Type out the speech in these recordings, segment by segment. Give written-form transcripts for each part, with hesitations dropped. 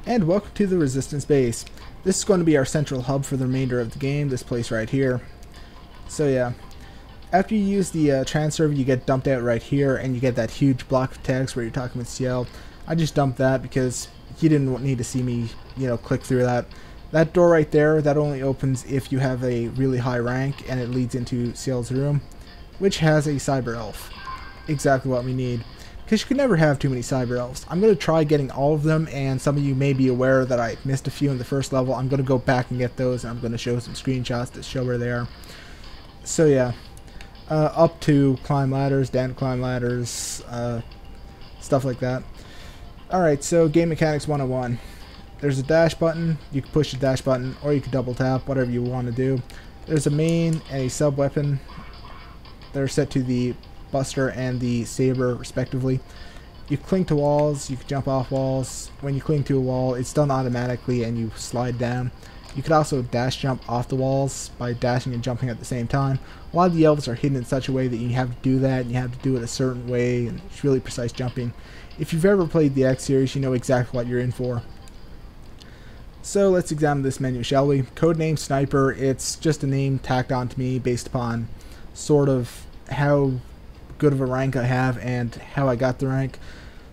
And welcome to the Resistance base. This is going to be our central hub for the remainder of the game, this place right here. So yeah, after you use the transfer, you get dumped out right here, and you get that huge block of text where you're talking with CL. I just dumped that because he didn't need to see me, click through that. That door right there, that only opens if you have a really high rank, and it leads into CL's room, which has a cyber elf. Exactly what we need. Because you can never have too many cyber elves. I'm going to try getting all of them, and some of you may be aware that I missed a few in the first level. I'm going to go back and get those, and I'm going to show some screenshots to show where they are. So yeah, up to climb ladders, down to climb ladders, stuff like that. Alright, so game mechanics 101. There's a dash button. You can push the dash button, or you can double tap, whatever you want to do. There's a main and a sub weapon. They're set to the Buster and the Saber respectively. You cling to walls, you can jump off walls. When you cling to a wall, it's done automatically and you slide down. You could also dash jump off the walls by dashing and jumping at the same time. A lot of the elves are hidden in such a way that you have to do that, and you have to do it a certain way, and it's really precise jumping. If you've ever played the X series, you know exactly what you're in for. So let's examine this menu, shall we? Codename Sniper, it's just a name tacked onto me based upon sort of how good of a rank I have and how I got the rank.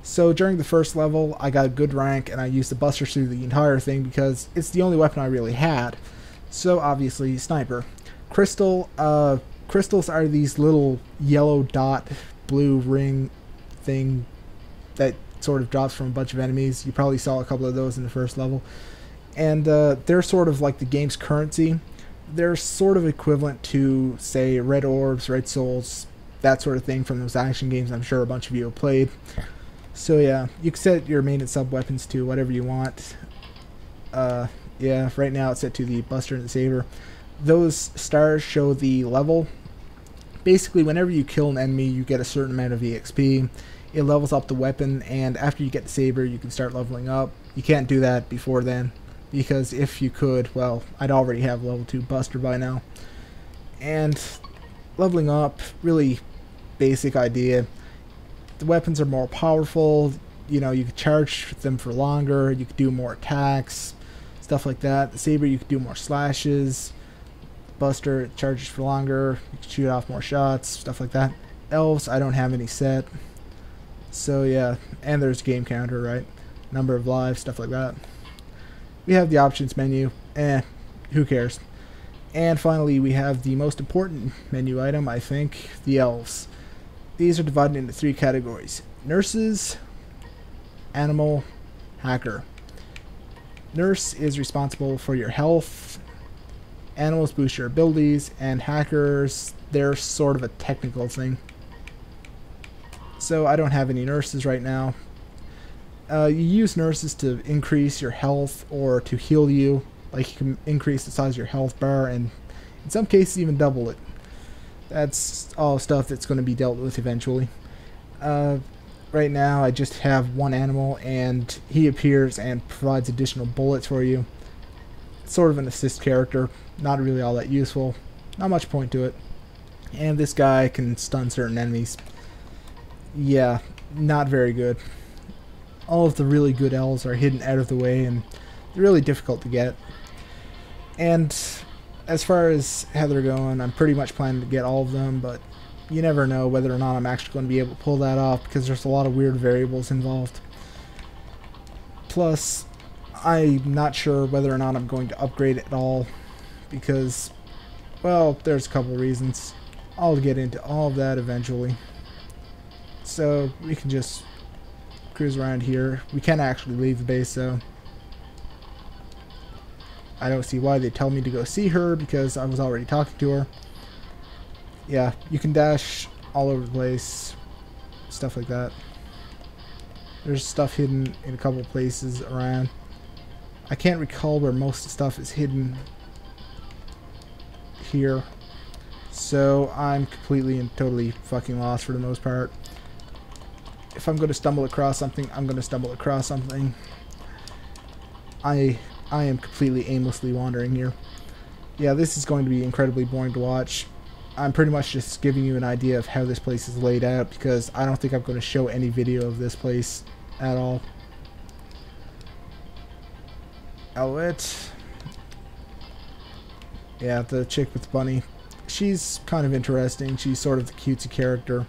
So during the first level I got a good rank, and I used the Buster through the entire thing because it's the only weapon I really had. So obviously Sniper. Crystal, crystals are these little yellow dot blue ring thing that sort of drops from a bunch of enemies. You probably saw a couple of those in the first level, and they're sort of like the game's currency. They're sort of equivalent to, say, red orbs, red souls, that sort of thing from those action games I'm sure a bunch of you have played. So yeah, you can set your main and sub weapons to whatever you want. Yeah, right now it's set to the Buster and the Saber. Those stars show the level. Basically, whenever you kill an enemy, you get a certain amount of EXP. It levels up the weapon, and after you get the Saber, you can start leveling up. You can't do that before then, because if you could, well, I'd already have level 2 Buster by now. And leveling up, really basic idea. The weapons are more powerful, you can charge them for longer, you can do more attacks, stuff like that. The Saber, you can do more slashes. Buster, it charges for longer, you can shoot off more shots, stuff like that. Elves, I don't have any set. So yeah, and there's game counter, right? Number of lives, stuff like that. We have the options menu, who cares? And finally, we have the most important menu item, I think, the elves. These are divided into 3 categories: nurses, animal, hacker. Nurse is responsible for your health, animals boost your abilities, and hackers, they're sort of a technical thing. So I don't have any nurses right now. You use nurses to increase your health or to heal you. Like, you can increase the size of your health bar, and in some cases even double it. That's all stuff that's going to be dealt with eventually. Right now I just have one animal, and he appears and provides additional bullets for you. It's sort of an assist character, not really all that useful, not much point to it. And this guy can stun certain enemies. Yeah, not very good. All of the really good elves are hidden out of the way, and they're really difficult to get. And as far as how they're going, I'm pretty much planning to get all of them, but you never know whether or not I'm actually going to be able to pull that off, because there's a lot of weird variables involved. Plus, I'm not sure whether or not I'm going to upgrade it at all, because, well, there's a couple of reasons. I'll get into all of that eventually. So we can just cruise around here. We can't actually leave the base though. I don't see why they tell me to go see her, because I was already talking to her. Yeah, you can dash all over the place, stuff like that. There's stuff hidden in a couple places around. I can't recall where most of the stuff is hidden here, so I'm completely and totally fucking lost for the most part. If I'm going to stumble across something, I'm going to stumble across something. I am completely aimlessly wandering here. Yeah, this is going to be incredibly boring to watch. I'm pretty much just giving you an idea of how this place is laid out, because I don't think I'm going to show any video of this place at all. Alouette. Yeah, the chick with the bunny. She's kind of interesting. She's sort of the cutesy character.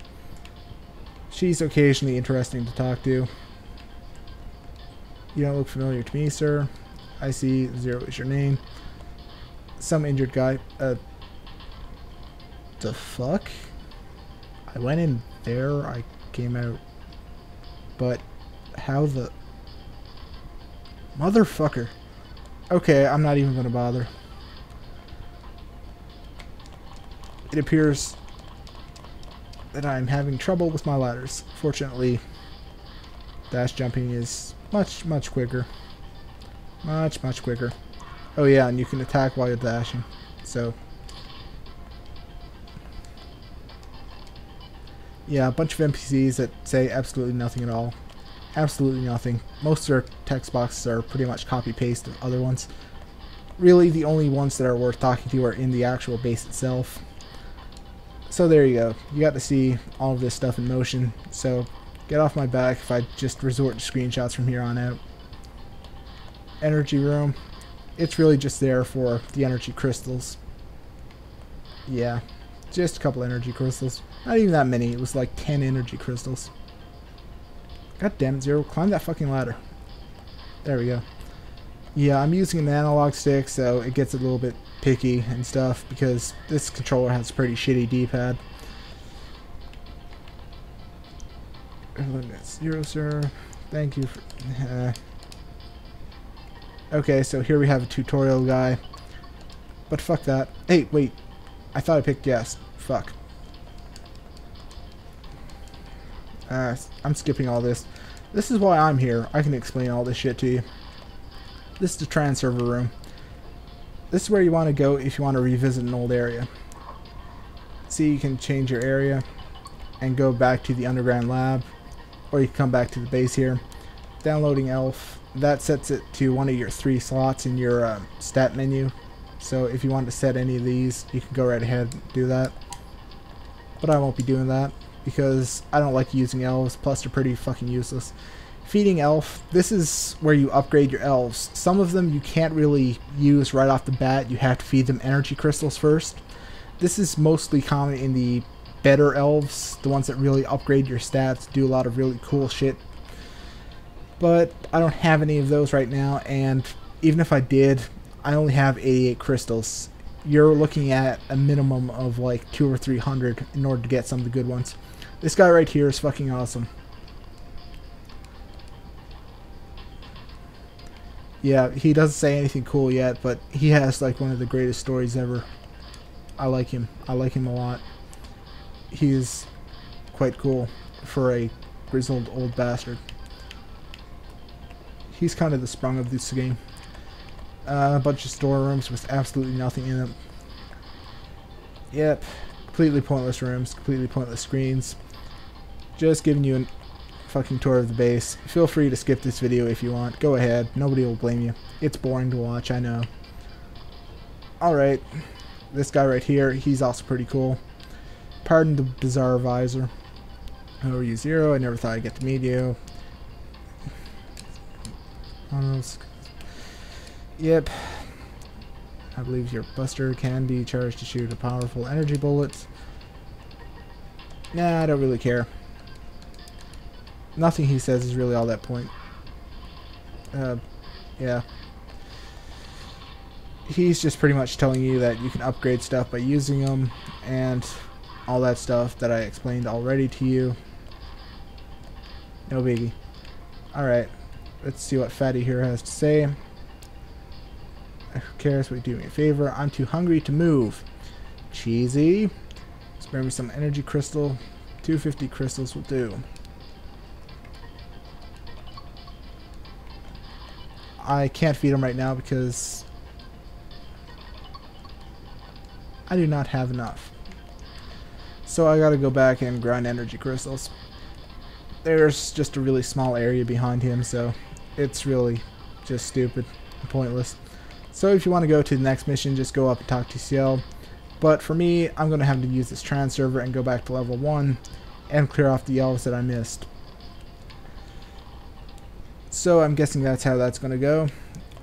She's occasionally interesting to talk to. You don't look familiar to me, sir. I see. Zero is your name. Some injured guy. The fuck? I went in there. I came out. But how the... Motherfucker. Okay, I'm not even gonna bother. It appears that I'm having trouble with my ladders. Fortunately, dash jumping is much quicker. Much quicker. Oh yeah, and you can attack while you're dashing. So, yeah, a bunch of NPCs that say absolutely nothing at all. Absolutely nothing. Most of their text boxes are pretty much copy-paste of other ones. Really, the only ones that are worth talking to are in the actual base itself. So there you go. You got to see all of this stuff in motion. So get off my back if I just resort to screenshots from here on out. Energy room. It's really just there for the energy crystals. Yeah, just a couple energy crystals. Not even that many. It was like 10 energy crystals. God damn it, Zero. Climb that fucking ladder. There we go. Yeah, I'm using an analog stick, so it gets a little bit picky and stuff because this controller has a pretty shitty D-pad. Zero, sir. Thank you for... Okay, so here we have a tutorial guy. But fuck that. Hey, wait. I thought I picked yes. Fuck. I'm skipping all this. This is why I'm here. I can explain all this shit to you. This is the trans server room. This is where you want to go if you want to revisit an old area. See, you can change your area and go back to the underground lab, or you can come back to the base here. Downloading elf, that sets it to one of your 3 slots in your stat menu. So if you want to set any of these, you can go right ahead and do that. But I won't be doing that because I don't like using elves, plus they're pretty fucking useless. Feeding elf, this is where you upgrade your elves. Some of them you can't really use right off the bat. You have to feed them energy crystals first. This is mostly common in the better elves, the ones that really upgrade your stats, do a lot of really cool shit. But I don't have any of those right now, and even if I did, I only have 88 crystals. You're looking at a minimum of like 200 or 300 in order to get some of the good ones. This guy right here is fucking awesome. Yeah, he doesn't say anything cool yet, but he has like one of the greatest stories ever. I like him. I like him a lot. He is quite cool for a grizzled old bastard. He's kind of the sprung of this game. A bunch of storerooms with absolutely nothing in them. Yep, completely pointless rooms, completely pointless screens. Just giving you a fucking tour of the base. Feel free to skip this video if you want. Go ahead, nobody will blame you. It's boring to watch, I know. Alright, this guy right here, he's also pretty cool. Pardon the bizarre visor. How are you, Zero? I never thought I'd get to meet you. Yep. I believe your buster can be charged to shoot a powerful energy bullet. Nah, I don't really care. Nothing he says is really all that point. Yeah. He's just pretty much telling you that you can upgrade stuff by using them, and all that stuff that I explained already to you. No biggie. Alright, let's see what Fatty here has to say. Who cares? Would you do me a favor? I'm too hungry to move. Cheesy. Spare me some energy crystal. 250 crystals will do. I can't feed him right now because I do not have enough. So I gotta go back and grind energy crystals. There's just a really small area behind him, so it's really just stupid and pointless. So if you want to go to the next mission, just go up and talk to CL. But for me, I'm going to have to use this trans server and go back to level 1 and clear off the elves that I missed. So I'm guessing that's how that's going to go.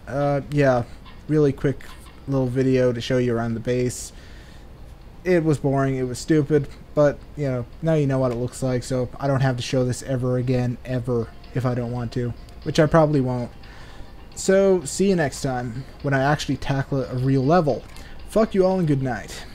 Yeah, really quick little video to show you around the base. It was boring, it was stupid, but, you know, now you know what it looks like, so I don't have to show this ever again, ever, if I don't want to, which I probably won't. So, see you next time, when I actually tackle a real level. Fuck you all and good night.